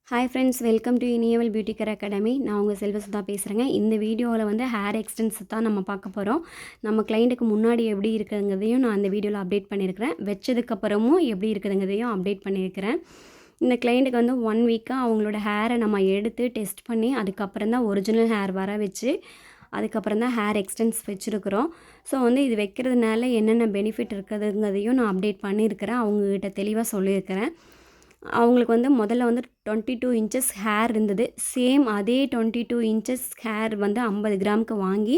Hi friends, welcome to Iniyaval beauty care academy. நான் உங்கள் செல்வசுதா பேசுகிறேங்க. இந்த வீடியோவில் வந்து ஹேர் எக்ஸ்டென்ஸ் தான் நம்ம பார்க்க போகிறோம். நம்ம கிளைண்ட்டுக்கு முன்னாடி எப்படி இருக்குதுங்கிறதையும் நான் அந்த வீடியோவில் அப்டேட் பண்ணியிருக்கிறேன். வச்சதுக்கப்புறமும் எப்படி இருக்குதுங்கிறதையும் அப்டேட் பண்ணியிருக்கிறேன். இந்த கிளைண்ட்டுக்கு வந்து 1 வீக்காக அவங்களோட ஹேரை நம்ம எடுத்து டெஸ்ட் பண்ணி அதுக்கப்புறம் தான் ஒரிஜினல் ஹேர் வர வச்சு அதுக்கப்புறம் தான் ஹேர் எக்ஸ்டென்ஸ் வச்சுருக்குறோம். ஸோ வந்து இது வைக்கிறதுனால என்னென்ன பெனிஃபிட் இருக்குதுங்கிறதையும் நான் அப்டேட் பண்ணியிருக்கிறேன். அவங்கக்கிட்ட தெளிவாக சொல்லியிருக்கிறேன். அவங்களுக்கு வந்து முதல்ல வந்து 22 இன்ச்சஸ் ஹேர் இருந்தது. சேம் அதே 22 இன்ச்சஸ் ஹேர் வந்து 50 கிராமுக்கு வாங்கி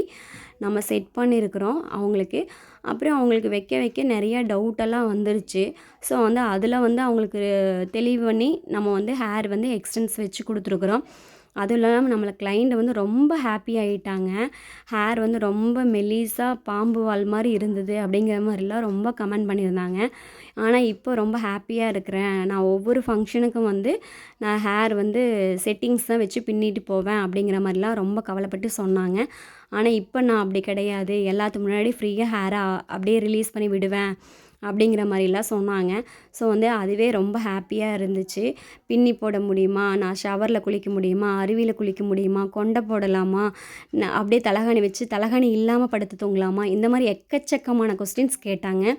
நம்ம செட் பண்ணியிருக்கிறோம் அவங்களுக்கு. அப்புறம் அவங்களுக்கு வைக்க வைக்க நிறையா டவுட்டெல்லாம் வந்துருச்சு. ஸோ வந்து அதில் வந்து அவங்களுக்கு தெளிவு பண்ணி நம்ம வந்து ஹேர் வந்து எக்ஸ்டென்ஸ் வச்சு கொடுத்துருக்குறோம். அதுவும் இல்லாமல் நம்மளை கிளைண்ட் வந்து ரொம்ப ஹாப்பி ஆகிட்டாங்க. ஹேர் வந்து ரொம்ப மெலிசாக பாம்பு வால் மாதிரி இருந்தது அப்படிங்கிற மாதிரிலாம் ரொம்ப கமெண்ட் பண்ணியிருந்தாங்க. ஆனால் இப்போ ரொம்ப ஹாப்பியாக இருக்கிறேன். நான் ஒவ்வொரு ஃபங்க்ஷனுக்கும் வந்து நான் ஹேர் வந்து செட்டிங்ஸ் தான் வச்சு பின்னிட்டு போவேன் அப்படிங்கிற மாதிரிலாம் ரொம்ப கவலைப்பட்டு சொன்னாங்க. ஆனால் இப்போ நான் அப்படி கிடையாது. எல்லாத்துக்கு முன்னாடி ஃப்ரீயாக ஹேரை அப்படியே ரிலீஸ் பண்ணி விடுவேன் அப்படிங்கிற மாதிரிலாம் சொன்னாங்க. ஸோ வந்து அதுவே ரொம்ப ஹாப்பியாக இருந்துச்சு. பின்னி போட முடியுமா? நான் ஷவரில் குளிக்க முடியுமா? அருவியில் குளிக்க முடியுமா? கொண்டை போடலாமா? அப்படியே தலகாணி வச்சு தலகாணி இல்லாமல் படுத்து தூங்கலாமா? இந்த மாதிரி எக்கச்சக்கமான கொஸ்டின்ஸ் கேட்டாங்க.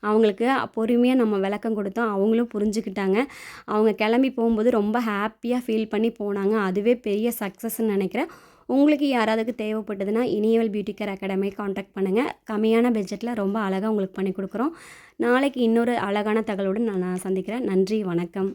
அவங்களுக்கு பொறுமையாக நம்ம விளக்கம் கொடுத்தோம். அவங்களும் புரிஞ்சுக்கிட்டாங்க. அவங்க கிளம்பி போகும்போது ரொம்ப ஹாப்பியாக ஃபீல் பண்ணி போனாங்க. அதுவே பெரிய சக்ஸஸ்ன்னு நினைக்கிறேன். உங்களுக்கு யாராவது தேவைப்பட்டதுன்னா இனியவல் பியூட்டி கேர் அகாடமியை காண்டாக்ட் பண்ணுங்கள். கம்மியான பட்ஜெட்டில் ரொம்ப அழகாக உங்களுக்கு பண்ணி கொடுக்குறோம். நாளைக்கு இன்னொரு அழகான தகவலுடன் நான் சந்திக்கிறேன். நன்றி, வணக்கம்.